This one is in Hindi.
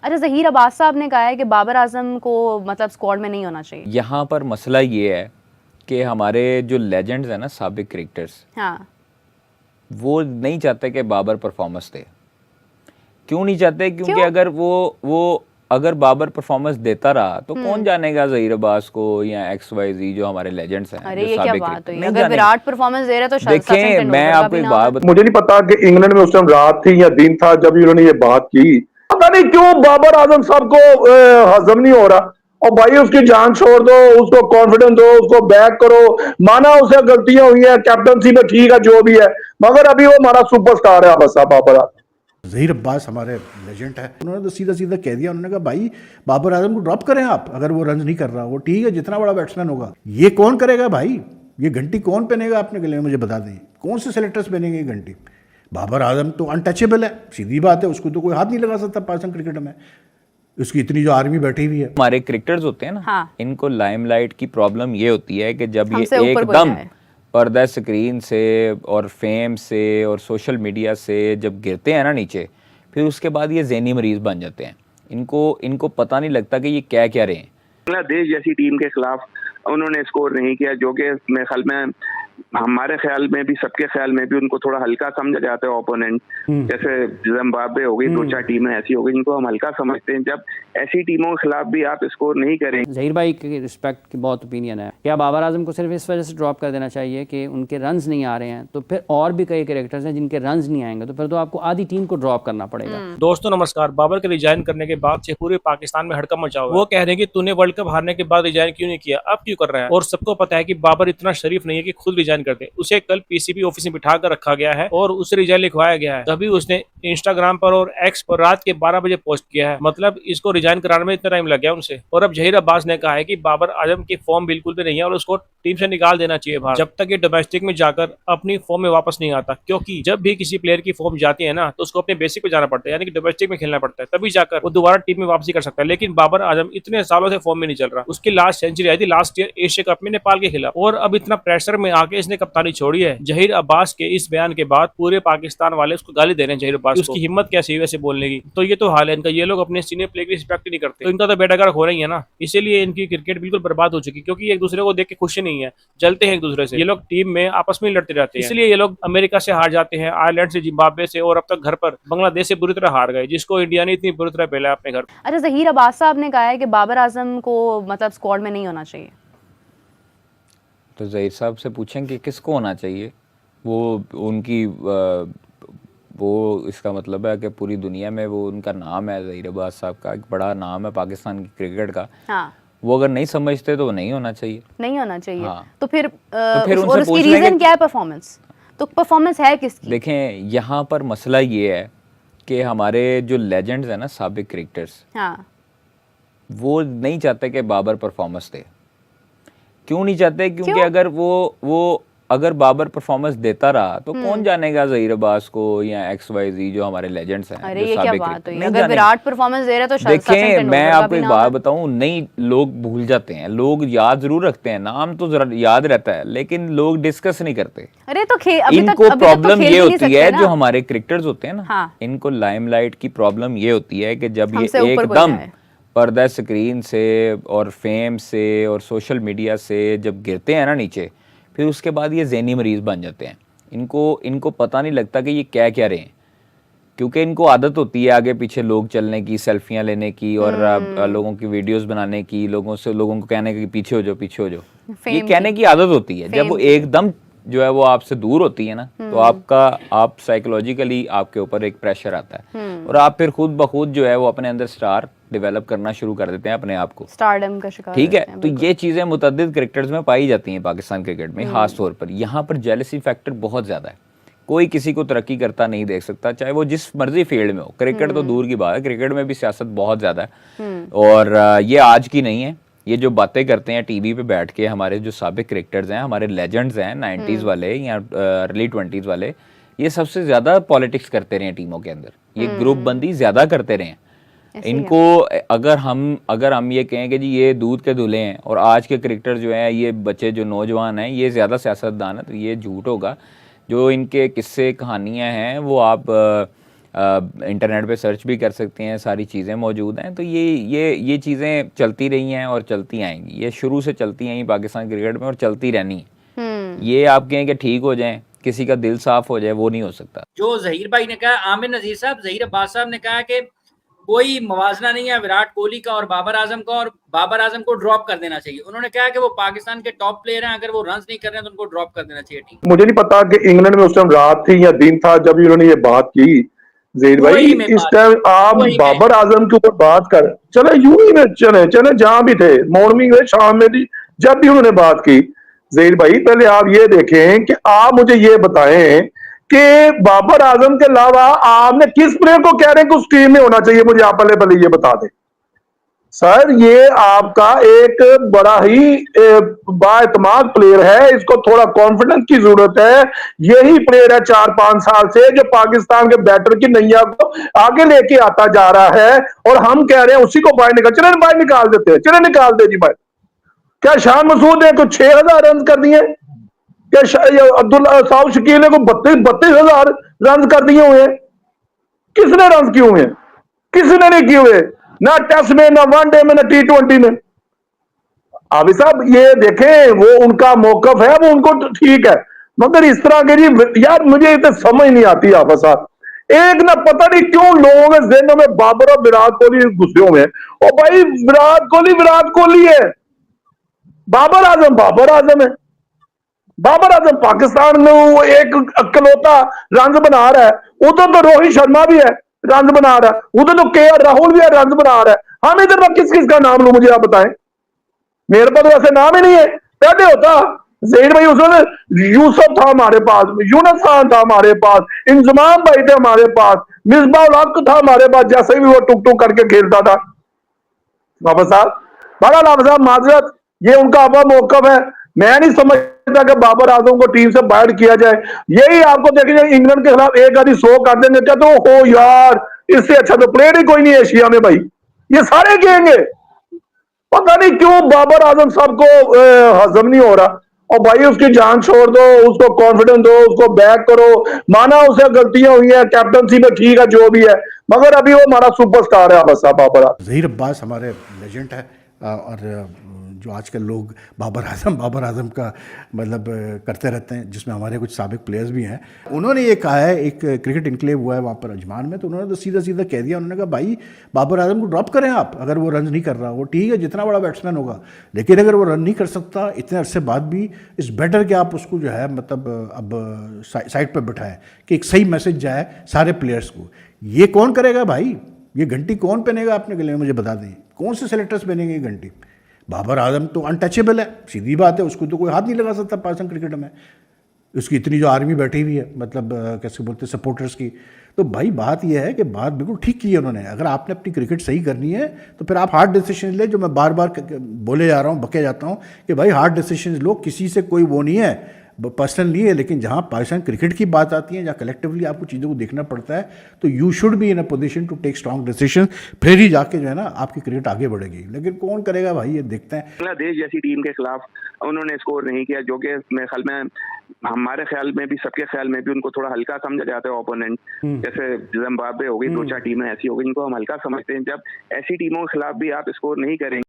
अच्छा, ज़हीर अब्बास साहब ने कहा है कि बाबर आजम को मतलब स्क्वाड में नहीं होना चाहिए। यहाँ पर मसला ये है कि हमारे जो लेजेंड्स हैं ना, साबिक क्रिकेटर्स, हाँ, वो नहीं चाहते कि बाबर परफॉर्मेंस दे। क्यों नहीं चाहते? क्योंकि क्यों? अगर बाबर परफॉर्मेंस देता रहा तो कौन हम्म। जानेगा ज़हीर अब्बास को या XYZ जो हमारे लेजेंड्स हैं, अरे जो ये क्या साबिक बात क्रिकेटर, हुई, नहीं अगर जानेंगे। विराट परफॉर्मेंस दे रहे तो सचिन देखें, मैं तेंदुलकर का आपको भी एक नाम बात है। मुझे नहीं पता कि इंग्लैंड में उस टाइम रात थी या दिन था जब इन्होंने ये बात की। पता नहीं क्यों बाबर आजम साहब को हजम नहीं हो रहा। और भाई उसकी जान छोड़ दो, उसको कॉन्फिडेंस दो, उसको बैक करो। माना उसे गलतियां हुई है, कैप्टनसी में ठीक है जो भी है, मगर अभी वो हमारा सुपरस्टार है बस बाबर आजम। ज़हीर अब्बास हमारे लेजेंड है, उन्होंने तो सीधा सीधा कह दिया, उन्होंने कहा भाई बाबर आजम को ड्रॉप करें आप, अगर वो रन नहीं कर रहा, वो ठीक है जितना बड़ा बैट्समैन होगा, ये कौन करेगा भाई, ये घंटी कौन पहनेगा अपने गले में, मुझे बता दें कौन से सेलेक्टर्स पहनेंगे ये घंटी। बाबर आजम तो अनटचेबल है, सीधी बात है, उसको तो कोई हाथ नहीं लगा सकता पाकिस्तान क्रिकेट में, उसकी इतनी जो आर्मी बैठी हुई है। हमारे क्रिकेटर्स होते हैं ना, हाँ। इनको लाइमलाइट की प्रॉब्लम ये होती है कि जब ये हमसे ऊपर कोई एकदम जाए। पर्दा स्क्रीन से और फेम से और सोशल मीडिया से जब गिरते हैं ना नीचे, फिर उसके बाद ये ज़हनी मरीज बन जाते हैं। इनको पता नहीं लगता कि ये क्या क्या रहे हैं। बांग्लादेश जैसी टीम के खिलाफ उन्होंने स्कोर नहीं किया, जो कि मेरे ख्याल में, हमारे ख्याल में भी, सबके ख्याल में भी, उनको थोड़ा हल्का समझा जाता है ओपोनेंट। जैसे जिम्बाब्वे हो गई, 2-4 टीमें ऐसी हो गई जिनको हम हल्का समझते हैं। जब ऐसी टीमों के खिलाफ भी आप स्कोर नहीं करेंगे। ज़हीर भाई की रिस्पेक्ट की बहुत ओपिनियन है, क्या बाबर आजम को सिर्फ इस वजह से ड्रॉप कर देना चाहिए कि उनके रन्स नहीं आ रहे हैं, तो फिर और भी कई कैरेक्टर्स हैं जिनके रन्स नहीं आएंगे, तो फिर तो आपको आधी टीम को ड्रॉप करना पड़ेगा। दोस्तों नमस्कार। बाबर के रिजाइन करने के बाद से पूरे पाकिस्तान में हड़कंप मचा हुआ है। वो कह रहे हैं कि तूने वर्ल्ड कप हारने के बाद रिजाइन क्यों नहीं किया, अब क्यों कर रहा है। और सबको पता है कि बाबर इतना शरीफ नहीं है कि खुद रिजाइन कर दे। उसे कल पीसीबी ऑफिस में बिठा कर रखा गया है और उसे रिजाइन लिखवाया गया है। तभी उसने इंस्टाग्राम पर और एक्स पर रात के 12 बजे पोस्ट किया है। मतलब इसको रिजाइन कराने में इतना टाइम लग गया उनसे। और अब ज़हीर अब्बास ने कहा है कि बाबर आजम की फॉर्म बिल्कुल भी नहीं है और उसको टीम से निकाल देना चाहिए बाहर, जब तक ये डोमेस्टिक में जाकर अपनी फॉर्म में वापस नहीं आता। क्योंकि जब भी किसी प्लेयर की फॉर्म जाती है ना, तो उसको अपने बेसिक पे जाना पड़ता है, यानी कि डोमेस्टिक में खेलना पड़ता है, तभी जाकर वो दोबारा टीम में वापसी कर सकता है। लेकिन बाबर आजम इतने सालों से फॉर्म में नहीं चल रहा। उसकी लास्ट सेंचुरी आई थी लास्ट ईयर एशिया कप में नेपाल के खिलाफ, और अब इतना प्रेशर में आके इसने कप्तानी छोड़ी है। ज़हीर अब्बास के इस बयान के बाद पूरे पाकिस्तान वाले उसको गाली दे रहे हैं ज़हीर अब्बास को। उसकी हिम्मत कैसी है वैसे बोलने की। तो ये तो हाल है इनका, ये लोग अपने सीनियर प्लेयर की रिस्पेक्ट नहीं करते, तो इनका तो बेटा गर्क हो रही है ना। इसीलिए इनकी क्रिकेट बिल्कुल बर्बाद हो चुकी, क्योंकि एक दूसरे को देख के खुशी नहीं है, जलते हैं एक दूसरे से। ये लोग टीम में आपस में लड़ते रहते हैं, इसलिए ये लोग अमेरिका से हार जाते हैं, आयरलैंड से, जिम्बाब्वे से, और अब तक घर पर बांग्लादेश से बुरी तरह हार गए, जिसको इंडिया ने इतनी बुरी तरह पहला अपने घर। अच्छा, ज़हीर अब्बास साहब ने कहा है कि बाबर आजम को मतलब स्क्वाड में नहीं होना चाहिए। तो ज़हीर साहब से पूछें कि किसको होना चाहिए। वो उनकी वो इसका मतलब है कि पूरी दुनिया में वो उनका नाम है, ज़हीर अब्बास साहब का एक बड़ा नाम है पाकिस्तान की क्रिकेट का। हाँ, वो अगर नहीं समझते तो नहीं होना चाहिए। नहीं होना चाहिए। हाँ। तो फिर फिर और उनसे उसकी पूछ लेंगे। रीजन क्या है? परफॉर्मेंस। तो परफॉर्मेंस है किसकी? देखें, यहाँ पर मसला ये है कि हमारे जो लेजेंड्स हैं ना, साबिक क्रिकेटर्स, हाँ, वो नहीं चाहते कि बाबर परफॉर्मेंस दे। क्यों नहीं चाहते? क्योंकि क्यों? अगर बाबर परफॉर्मेंस देता रहा तो कौन जानेगा ज़हीर अब्बास को या XYZ जो हमारे लेजेंड्स हैं, अरे जो ये क्या साबिक बात क्रिकेटर, हुई, नहीं अगर जानेंगे। विराट परफॉर्मेंस दे रहे तो सचिन देखें, तेंदुलकर मैं का आपको भी एक नाम बात है। बताऊं, नहीं, लोग भूल जाते हैं, लोग याद जरूर रखते हैं, नाम तो जरा याद रहता है, लेकिन लोग डिस्कस नहीं करते। अरे तो अभी इनको तक प्रॉब्लम खेल ये भी नहीं होती सकते है, ना। जो हमारे क्रिकेटर्स होते हैं ना, हाँ। इनको लाइमलाइट की प्रॉब्लम ये होती है कि जब ये हमसे ऊपर कोई एकदम जाए। पर्दा स्क्रीन से और फेम से और सोशल मीडिया से जब गिरते हैं ना नीचे, फिर उसके बाद ये ज़हनी मरीज बन जाते हैं। इनको पता नहीं लगता कि ये क्या क्या रहे हैं, क्योंकि इनको आदत होती है आगे पीछे लोग चलने की, सेल्फियां लेने की, और लोगों की वीडियोस बनाने की, लोगों को कहने की पीछे हो जाओ, पीछे हो जाओ, ये फेम कहने की आदत होती है। जब वो एकदम जो है वो आपसे दूर होती है ना, तो आप साइकोलॉजिकली आपके ऊपर एक प्रेशर आता है, और आप फिर खुद ब खुद जो है वो अपने अंदर स्टार डेवलप करना शुरू कर देते हैं अपने आप को, स्टारडम का शिकार ठीक होते है। हैं, तो बिल्कुल। ये चीज़ें मुतअद्दिद क्रिकेटर्स में पाई जाती हैं पाकिस्तान क्रिकेट में, खास तौर पर यहाँ पर जेलसी फैक्टर बहुत ज़्यादा है। कोई किसी को तरक्की करता नहीं देख सकता, चाहे वो जिस मर्जी फील्ड में हो। क्रिकेट तो दूर की बात है, क्रिकेट में भी सियासत बहुत ज़्यादा है, और ये आज की नहीं है। ये जो बातें करते हैं टीवी पे बैठ के हमारे जो साबिक क्रिकेटर्स हैं, हमारे लेजेंड्स हैं 90s वाले या अर्ली 20s वाले, ये सबसे ज़्यादा पॉलिटिक्स करते रहे टीमों के अंदर, ये ग्रुप बंदी ज़्यादा करते रहे। इनको अगर हम ये कहें कि जी ये दूध के दूल्हे हैं और आज के क्रिकेटर जो हैं, ये बच्चे जो नौजवान हैं, ये ज़्यादा सियासतदान है, तो ये झूठ होगा। जो इनके किस्से कहानियां हैं वो आप इंटरनेट पे सर्च भी कर सकते हैं, सारी चीज़ें मौजूद हैं। तो ये चीज़ें चलती रही हैं और चलती आएंगी, ये शुरू से चलती आई पाकिस्तान क्रिकेट में और चलती रहनी है। ये आप कहें कि ठीक हो जाए, किसी का दिल साफ हो जाए, वो नहीं हो सकता। जो जहीर भाई ने कहा, आमिर नजीर साहब, जहीर अब्बास साहब ने कहा कि कोई मवाजना नहीं है विराट कोहली का और बाबर आजम का, और बाबर आजम को ड्रॉप कर देना चाहिए। उन्होंने कहा कि वो पाकिस्तान के टॉप प्लेयर हैं, अगर वो रन नहीं कर रहे हैं तो उनको ड्रॉप कर देना चाहिए टीम। मुझे नहीं पता कि इंग्लैंड में उस टाइम रात थी या दिन था जब इन्होंने ये बात की। ज़हीर भाई, इस टाइम आप बाबर आजम के ऊपर बात कर चले, यूं ही में चले जहां भी थे, मॉर्निंग में, शाम में भी, जब भी उन्होंने बात की। ज़हीर भाई, पहले आप ये देखें कि आप मुझे ये बताएं कि बाबर आजम के अलावा आपने किस प्लेयर को कह रहे हैं कि उस टीम में होना चाहिए, मुझे आप पहले ये बता दें सर। ये आपका एक बड़ा ही बाएतमाद प्लेयर है, इसको थोड़ा कॉन्फिडेंस की जरूरत है। यही प्लेयर है 4-5 साल से जो पाकिस्तान के बैटर की नैया को आगे लेके आता जा रहा है, और हम कह रहे हैं उसी को बाहर निकाल देते हैं, चले निकाल दे जी भाई। क्या शान मसूद ने कुछ 6000 रन कर दिए? क्या अब्दुल साउद शकील ने को 32,000 रन कर दिए हुए? किसने रन किए हुए? किसने नहीं किए हुए, ना टेस्ट में, ना वनडे में, ना T20 में। आबिद साहब ये देखें, वो उनका मौकफ है, वो उनको ठीक है, मगर इस तरह के जी यार मुझे तो समझ नहीं आती आफा साहब। एक ना पता नहीं क्यों लोगों के ज़हनों में बाबर और विराट कोहली घुसे हुए हैं। और भाई विराट कोहली है, बाबर आजम है। बाबर आजम पाकिस्तान में वो एक अकलौता रन बना रहा है। उधर तो रोहित शर्मा भी है, रन बना रहा है। उधर तो KL राहुल भी है, रन बना रहा है। हम इधर मैं किस किस का नाम लूं, मुझे आप बताएं। मेरे पास तो ऐसे नाम ही नहीं है। पहले होता ज़हीर भाई, उसमें यूसुफ था हमारे पास, यूनुस खान था हमारे पास, इंजमाम भाई थे हमारे पास, मिसबाह हक था हमारे पास, जैसे भी वो टुक टुक करके खेलता था। बाबा साहब, माजरत, ये उनका अपना मौकफ है। मैं नहीं समझता कि बाबर आजम को टीम से बाहर किया जाए। यही आपको देखिए, इंग्लैंड के खिलाफ एक आधी 100 कर देंगे क्या, तो हो यार, इससे अच्छा तो प्लेयर ही कोई नहीं एशिया में भाई, ये सारे कहेंगे। पता नहीं क्यों बाबर आजम साहब को हजम नहीं हो रहा। और भाई उसकी जान छोड़ दो, उसको कॉन्फिडेंस दो, उसको बैक करो। माना उसे गलतियां हुई है, कैप्टनसी में ठीक है, जो भी है, मगर अभी वो हमारा सुपरस्टार है बस बाबर। ज़हीर अब्बास हमारे लेजेंड है, और जो आजकल लोग बाबर आजम का मतलब करते रहते हैं, जिसमें हमारे कुछ साबिक प्लेयर्स भी हैं। उन्होंने ये कहा है, एक क्रिकेट इनक्लेव हुआ है वहाँ पर अजमान में, तो उन्होंने तो सीधा सीधा कह दिया, उन्होंने कहा भाई बाबर आजम को ड्रॉप करें आप, अगर वो रन नहीं कर रहा, वो ठीक है जितना बड़ा बैट्समैन होगा, लेकिन अगर वो रन नहीं कर सकता इतने अरसे बाद भी, इट्स बेटर कि आप उसको जो है मतलब अब साइड पर बिठाएं, कि एक सही मैसेज जाए सारे प्लेयर्स को। ये कौन करेगा भाई, ये घंटी कौन पहनेगा अपने गले में, मुझे बता दें, कौन से सेलेक्टर्स पहनेंगे ये घंटी? बाबर आजम तो अनटचेबल है, सीधी बात है, उसको तो कोई हाथ नहीं लगा सकता पाकिस्तान क्रिकेट में। उसकी इतनी जो आर्मी बैठी हुई है, मतलब कैसे बोलते हैं, सपोर्टर्स की। तो भाई बात यह है कि बात बिल्कुल ठीक की है उन्होंने। अगर आपने अपनी क्रिकेट सही करनी है तो फिर आप हार्ड डिसीजन ले, जो मैं बार बार बोले जा रहा हूँ, बके जाता हूँ कि भाई हार्ड डिसीजन लो, किसी से कोई वो नहीं है, पर्सनल नहीं है, लेकिन जहाँ पाकिस्तान क्रिकेट की बात आती है, जहाँ कलेक्टिवली आपको चीज़ों को देखना पड़ता है, तो you should be in a position to take strong decision, फिर ही जाके जो है ना आपकी क्रिकेट आगे बढ़ेगी। लेकिन कौन करेगा भाई, ये देखते हैं। बांग्लादेश जैसी टीम के खिलाफ उन्होंने स्कोर नहीं किया, जो कि मेरे ख्याल में, हमारे ख्याल में भी, सबके ख्याल में भी, उनको थोड़ा हल्का समझा जाता है ओपोनेंट। जैसे जिम्बाब्वे हो गई, 2-4 टीमें ऐसी हो गई जिनको हम हल्का समझते हैं। जब ऐसी टीमों के खिलाफ भी आप स्कोर नहीं करेंगे